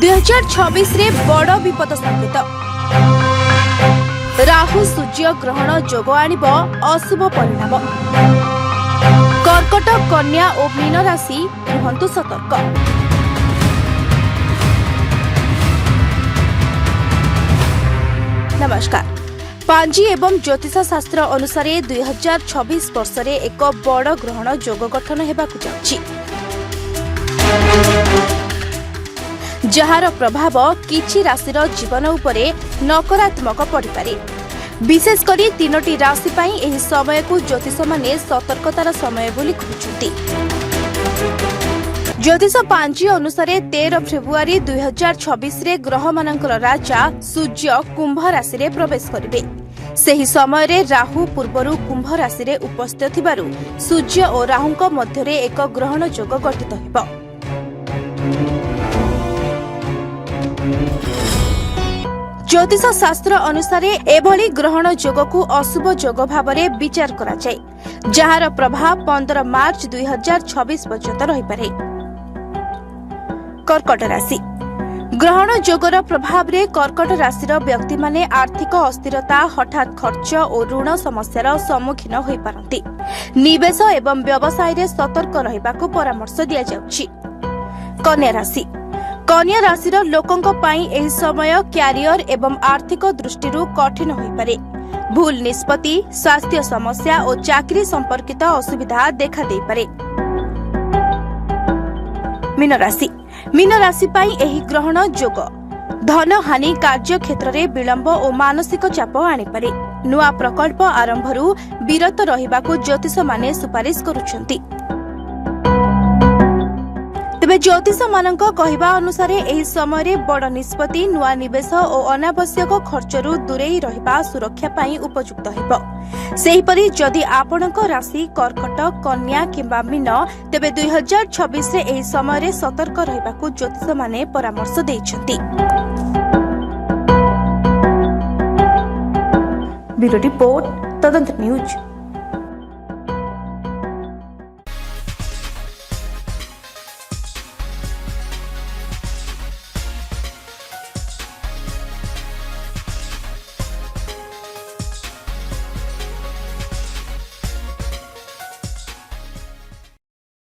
2026 रे बड़ विपद संकेत राहु सूर्य ग्रहण जोग आनिब अशुभ परिणाम। कर्कट कन्या और मीन राशि रुहंतु सतर्क। नमस्कार। पांजी एवं ज्योतिष शास्त्र अनुसार 2026 वर्ष रे एक बड़ ग्रहण जोग गठन हेबाकु जाउछि, जहार प्रभाव किछि राशिर जीवन उपरे नकारात्मक पड़िपारे। विशेषकर तीनोटी राशि पई एही समय को ज्योतिष माने सतर्कतार समय बोली कहउछन्ति। ज्योतिष पांजी अनुसार 13 फेब्रुआरी 2026 रे ग्रह मानकर राजा सूर्य कुंभ राशि रे प्रवेश करिवे। सेही समय रे राहु पूर्वरु कुंभ राशि रे उपस्थित थिबारु सूर्य और राहुଙ୍କ मध्यरे एक ग्रहण जोग गठित हेबो। ज्योतिष शास्त्र अनुसार एभली ग्रहण जोग को अशुभ जोग भाव में विचार करा जाए, जहार प्रभाव 15 मार्च 2026 पर्यंत रहिपारे। कर्कट राशि ग्रहण जोगर प्रभाव रे कर्कट राशिर व्यक्ति माने आर्थिक अस्थिरता, हठात खर्च और ऋण समस्यार सम्मुखीन होई पारंती। निवेश एवं व्यवसाय रे सतर्क रहिबाकू परामर्श दिया जाउछि। कन्या राशि कन्या राशिर लोकंक पई एही समय क्यारियर एवं आर्थिक दृष्टिरू कठिन होई पारे। भूल निष्पत्ति, स्वास्थ्य समस्या और चाकरी संपर्कित असुविधा देखा देई पारे। मीन राशि पई एही ग्रहण जोग धन हानि, कार्य क्षेत्र रे विलंब और मानसिक चाप आनी पारे। नुआ प्रकल्प आरंभरू विरत रहिबाकू ज्योतिष माने सुपारिश करूछंती। तेबे ज्योतिष मानक कहिबा अनुसार एही समय रे बड़ निष्पत्ति, नुआ निवेश और अनावश्यक खर्चरू दूरेई रहिबा सुरक्षा पई उपयुक्त हेबो। सेहिपरि जदि आपणक राशि कर्कट, कन्या किंबा मीन, तेबे 2026 रे एही समय रे सतर्क रहिबाकू ज्योतिष माने परामर्श दैछंती। ब्यूरो रिपोर्ट, तदंत न्यूज।